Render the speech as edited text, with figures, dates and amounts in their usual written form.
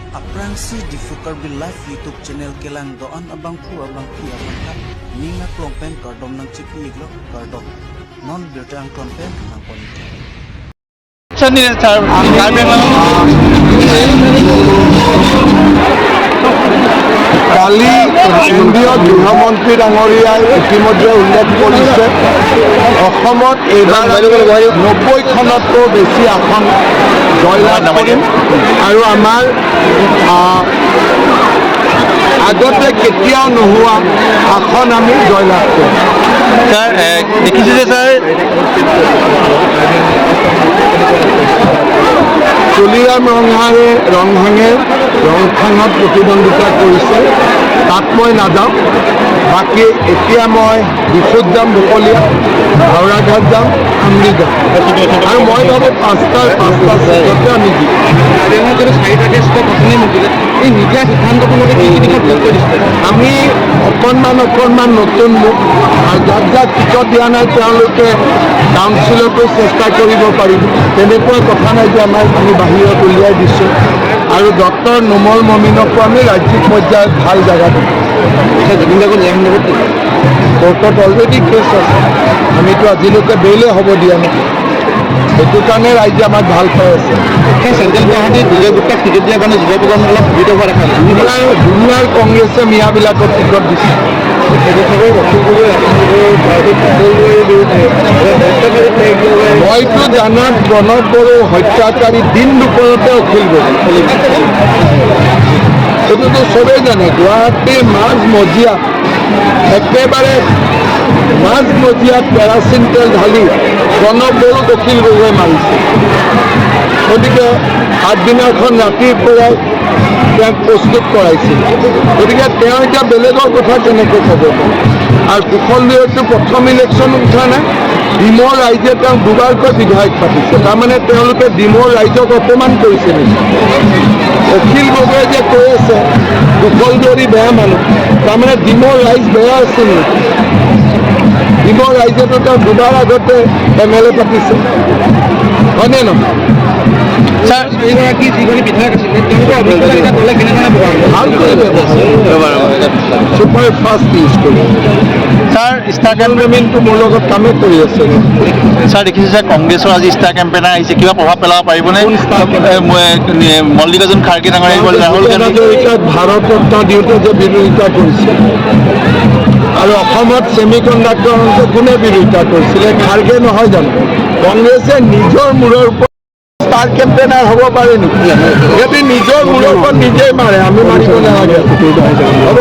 Aprangsi di Fukarbi Live YouTube channel kelang doan abang pu abang pi abang ka ninga klongpen kardom nang cipi iglo kardom non bertang klongpen nang ponita. Sani sir, কালি কেন্দ্ৰীয় গৃহমন্ত্ৰী ডাঙৰীয়াই ইতিমধ্যে উল্লেখ কৰিছে অসমত এইবাৰ 90খনতকৈ বেছি আসন জয়লাভ কৰিম আৰু আমাৰ আগতে কেতিয়াও নোহোৱা আসন আমি জয়লাভ কৰিম। স্যাৰ দেখিছে যে স্যাৰ তুলিৰাম ৰংভাঙে ৰংভাঙত প্ৰতিদ্বন্দ্বিতা কৰিছে, তাত মই নাযাওঁ। বাকী এতিয়া মই বিশুদ্ধ যাম, বকলীয়া, হাওৰাঘাট যাম, আমৰি যাম আৰু মই ভাবোঁ পাঁচটা চিটতে আমি দিম। আমি অকণমান নতুন লোক আৰু যাক টিকট দিয়া নাই তেওঁলোকে কাউন্সিলতো চেষ্টা কৰিব পাৰিব, তেনেকুৱা কথা নাই যে আমি বাহিৰত উলিয়াই দিছোঁ। আৰু ডক্টৰ নোমল মমিনকো আমি ৰাজ্যিক পৰ্যায়ত ভাল জেগা দিম। কোৰ্টত অলৰেডি কেছ আছে, আমিতো আজিলৈকে বেইলে হ'ব দিয়া নাই, সেইটো কাৰণে ৰাইজে আমাক ভাল পাই আছে। চেন্ট্ৰেল গুৱাহাটীত বিজয় গুপ্তাক টিকেট দিয়াৰ কাৰণে যুৱ প্ৰজন্ম অলপ সুবিধা হোৱা দেখা দুনিয়াৰ কংগ্ৰেছে মিয়াবিলাকক টিকট দিছে। মইতো জানাত প্ৰণৱ বড়ো হত্যাকাৰী দিন দুপৰতে অখিল গগৈ, সেইটোতো চবেই জানে। গুৱাহাটীৰ মাজমজিয়া একেবাৰে মাজমজিয়াত কেৰাচিন তেল ঢালি প্ৰণৱ বড়োক অখিল গগৈ মাৰিছে। গতিকে আগদিনাখন ৰাতিৰ পৰাই তেওঁক প্ৰস্তুত কৰাইছিল। গতিকে তেওঁ এতিয়া বেলেগৰ কথা কেনেকৈ ক'ব পাৰে? আৰু কুশলদৈতো প্ৰথম ইলেকশ্যন উঠা নাই, ডিমৰ ৰাইজে তেওঁক দুবাৰকৈ বিধায়ক পাতিছে, তাৰমানে তেওঁলোকে ডিমৰ ৰাইজক অপমান কৰিছে নেকি? অখিল গগৈয়ে যে কৈ আছে কুশলদৈ বেয়া মানুহ, তাৰমানে ডিমৰ ৰাইজ বেয়া আছে নেকি? ডিমৰ ৰাইজেতো তেওঁ দুবাৰ আগতে MLA পাতিছে, হয়নে নহয়? স্যাৰ এইগৰাকী যিগৰাকী বিধায়ক আছিলে ভাল কৰিব, ছুপাৰ ফাষ্ট ইউজ কৰিব। স্যাৰ ষ্টাৰ কেম্পেইনটো মোৰ লগত কামেই কৰি আছে। স্যাৰ দেখিছে যে কংগ্ৰেছৰ আজি ষ্টাৰ কেম্পেইনাৰ আহিছে, কিবা প্ৰভাৱ পেলাব পাৰিবনে? মল্লিকাৰ্জুন খাৰ্গে ডাঙৰীয়া ৰাহুল গান্ধী হাজৰিকাক ভাৰত ৰত্ন দিওঁতে যে বিৰোধিতা কৰিছে আৰু অসমত ছেমি কণ্ডাক্টৰ কোনে বিৰোধিতা কৰিছিলে? খাৰ্গে নহয় জানো? কংগ্ৰেছে নিজৰ মূৰৰ ওপৰত ষ্টাৰ কেম্পেইনাৰ হ'ব পাৰে নেকি? সিহঁতে নিজৰ মূৰৰ ওপৰত নিজেই মাৰে, আমি মাৰিব নালাগে। হ'ব।